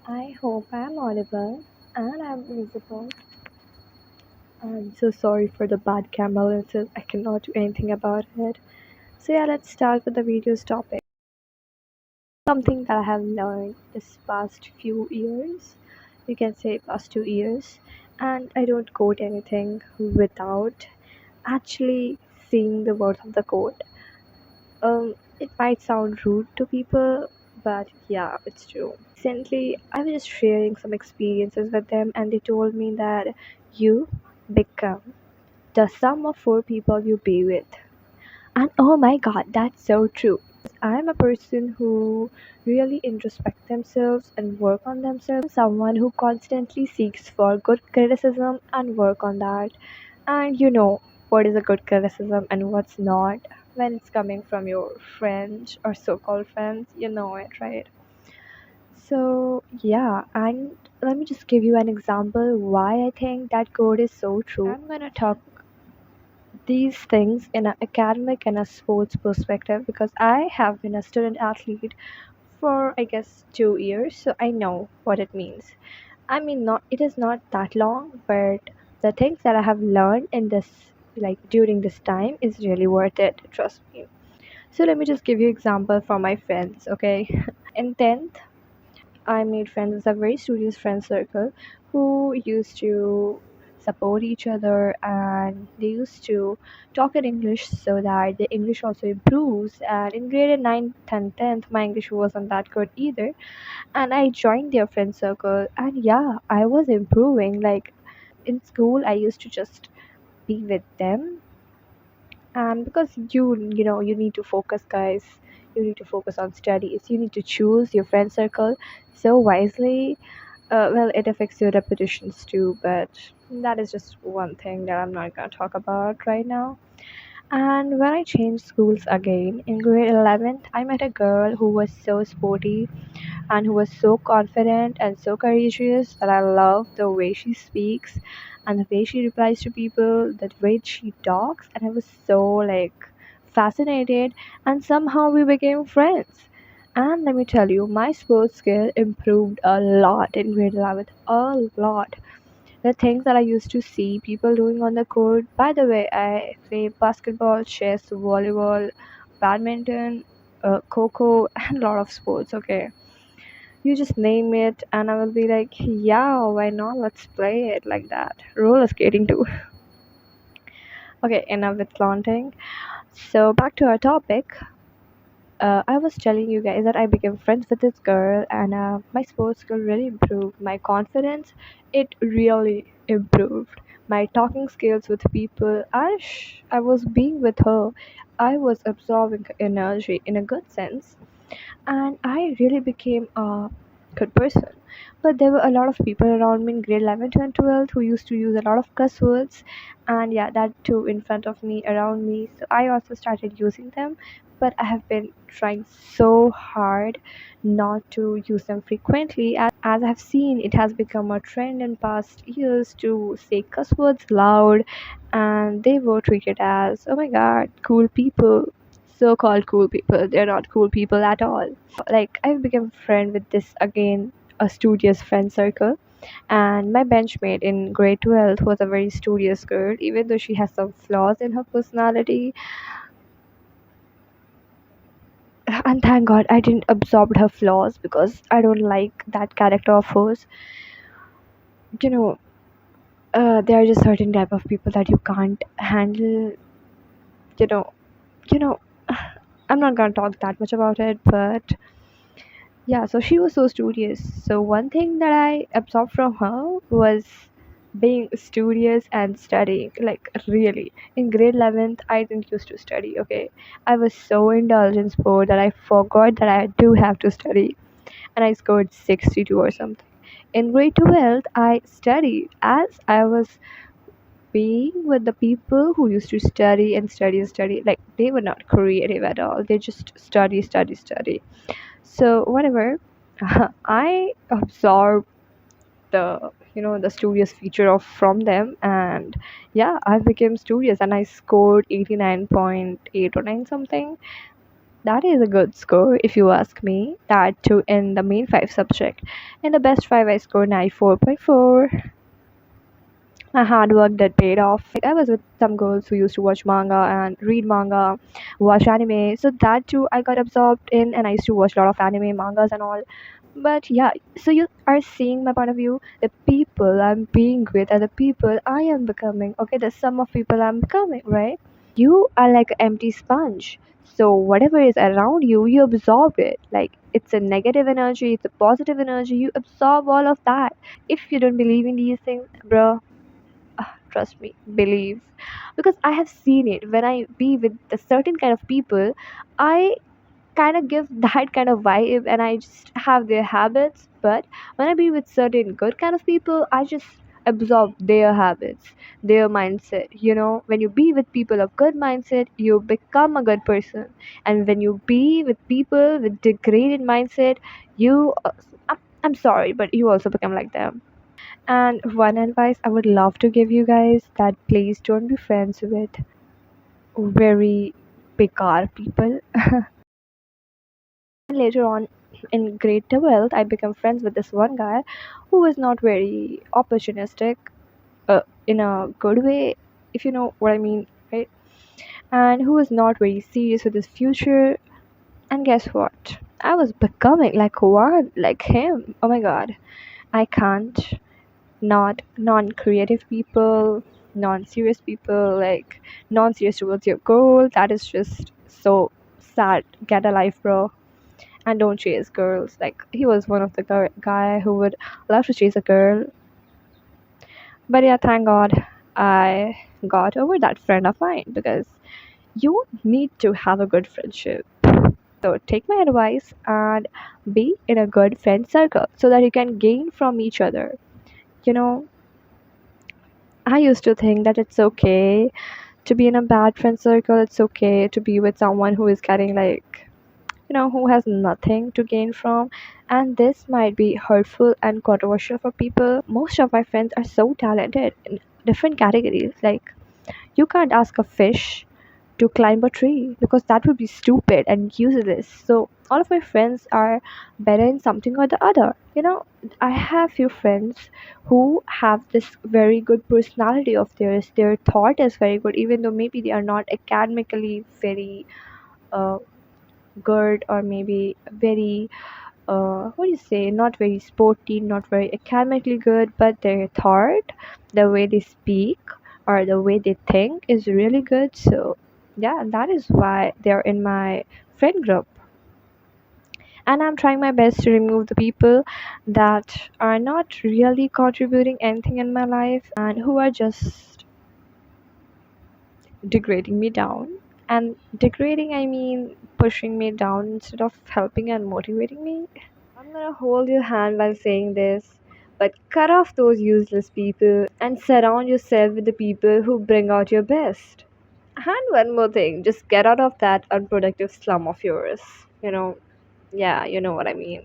I hope I'm audible and I'm visible. I'm so sorry for the bad camera lenses. I cannot do anything about it. So yeah, let's start with the video's topic. Something that I have learned this past few years. You can say past 2 years. And I don't quote anything without actually seeing the words of the quote. It might sound rude to people, but yeah, it's true. Recently, I was just sharing some experiences with them, and they told me that you become the sum of four people you be with. And oh my god, that's so true. I'm a person who really introspect themselves and work on themselves. I'm someone who constantly seeks for good criticism and work on that. And you know what is a good criticism and what's not when it's coming from your friends or so-called friends, you know it, right? So yeah, and let me just give you an example why I think that code is so true. I'm gonna talk these things in an academic and a sports perspective because I have been a student athlete for I guess 2 years, so I know what it means. I mean, not it is not that long, but the things that I have learned in this like during this time is really worth it. Trust me. So let me just give you example from my friends. Okay, in 10th I made friends with a very studious friend circle who used to support each other and they used to talk in English so that the English also improves. And in grade 9th and 10th, my English wasn't that good either. And I joined their friend circle, and yeah, I was improving. Like in school, I used to just be with them and because you know you need to focus, guys, you need to focus on studies, you need to choose your friend circle so wisely. Well, it affects your reputations too, but that is just one thing that I'm not going to talk about right now. And when I changed schools again in grade 11th, I met a girl who was so sporty and who was so confident and so courageous that I love the way she speaks and the way she replies to people, the way she talks, and I was so like fascinated and somehow we became friends. And let me tell you, my sports skill improved a lot in grade 11th, a lot. The things that I used to see people doing on the court. By the way, I play basketball, chess, volleyball, badminton, coco, and a lot of sports. Okay, you just name it, and I will be like, yeah, why not? Let's play it like that. Roller skating too. Okay, enough with flaunting. So back to our topic. I was telling you guys that I became friends with this girl, and my sports skill really improved. My confidence, it really improved. My talking skills with people, I was being with her. I was absorbing her energy in a good sense, and I really became a good person. But there were a lot of people around me in grade 11th and 12th who used to use a lot of cuss words, and yeah, that too in front of me, around me. So I also started using them, but I have been trying so hard not to use them frequently. As I've seen, it has become a trend in past years to say cuss words loud, and they were treated as, oh my god, cool people, so-called cool people. They're not cool people at all. Like I've become friend with this again a studious friend circle, and my benchmate in grade 12 was a very studious girl, even though she has some flaws in her personality. And thank god I didn't absorb her flaws because I don't like that character of hers. You know, there are just certain type of people that you can't handle. You know, you know. I'm not gonna talk that much about it, but yeah, so she was so studious. So one thing that I absorbed from her was being studious and studying. Like really. In grade 11th, I didn't used to study, okay? I was so indulged in sport that I forgot that I do have to study. And I scored 62 or something. In grade 12th, I studied as I was being with the people who used to study and study and study. Like they were not creative at all. They just study, study, study. So whatever, I absorbed the the studious feature of from them, and yeah, I became studious and I scored 89.8 or 9 something. That is a good score if you ask me. That too in the main five subject. In the best five I scored 94.4. My hard work that paid off. Like I was with some girls who used to watch manga and read manga, watch anime. So that too I got absorbed in and I used to watch a lot of anime, mangas and all. But yeah, so you are seeing my point of view. The people I'm being with are the people I am becoming. Okay, the sum of people I'm becoming, right? You are like an empty sponge. So whatever is around you, you absorb it. Like it's a negative energy, it's a positive energy. You absorb all of that. If you don't believe in these things, bro, trust me, believe. Because I have seen it. When I be with a certain kind of people, I kind of give that kind of vibe and I just have their habits. But when I be with certain good kind of people, I just absorb their habits, their mindset. When you be with people of good mindset, you become a good person. And when you be with people with degraded mindset, you I'm sorry, but you also become like them. And one advice I would love to give you guys, that please don't be friends with very bekar people. And later on in grade 12, I became friends with this one guy who was not very opportunistic, in a good way, if you know what I mean, right? And who was not very serious with his future. And guess what? I was becoming like one, like him. Oh my god. I can't. Not non-creative people, non-serious people, like non-serious towards your goal. That is just so sad. Get a life, bro, and don't chase girls. Like he was one of the guy who would love to chase a girl. But yeah, thank God I got over that friend of mine, because you need to have a good friendship. So take my advice and be in a good friend circle so that you can gain from each other. You know, I used to think that it's okay to be in a bad friend circle. It's okay to be with someone who is getting like, who has nothing to gain from. And this might be hurtful and controversial for people. Most of my friends are so talented in different categories. Like, you can't ask a fish to climb a tree because that would be stupid and useless. So all of my friends are better in something or the other. I have few friends who have this very good personality of theirs. Their thought is very good, even though maybe they are not academically very uh, good, or maybe very what do you say, not very sporty, not very academically good, but their thought, the way they speak or the way they think is really good. So yeah, that is why they're in my friend group. And I'm trying my best to remove the people that are not really contributing anything in my life and who are just degrading me down. And degrading, I mean pushing me down instead of helping and motivating me. I'm gonna hold your hand while saying this, but cut off those useless people and surround yourself with the people who bring out your best. And one more thing, just get out of that unproductive slum of yours. Yeah, you know what I mean.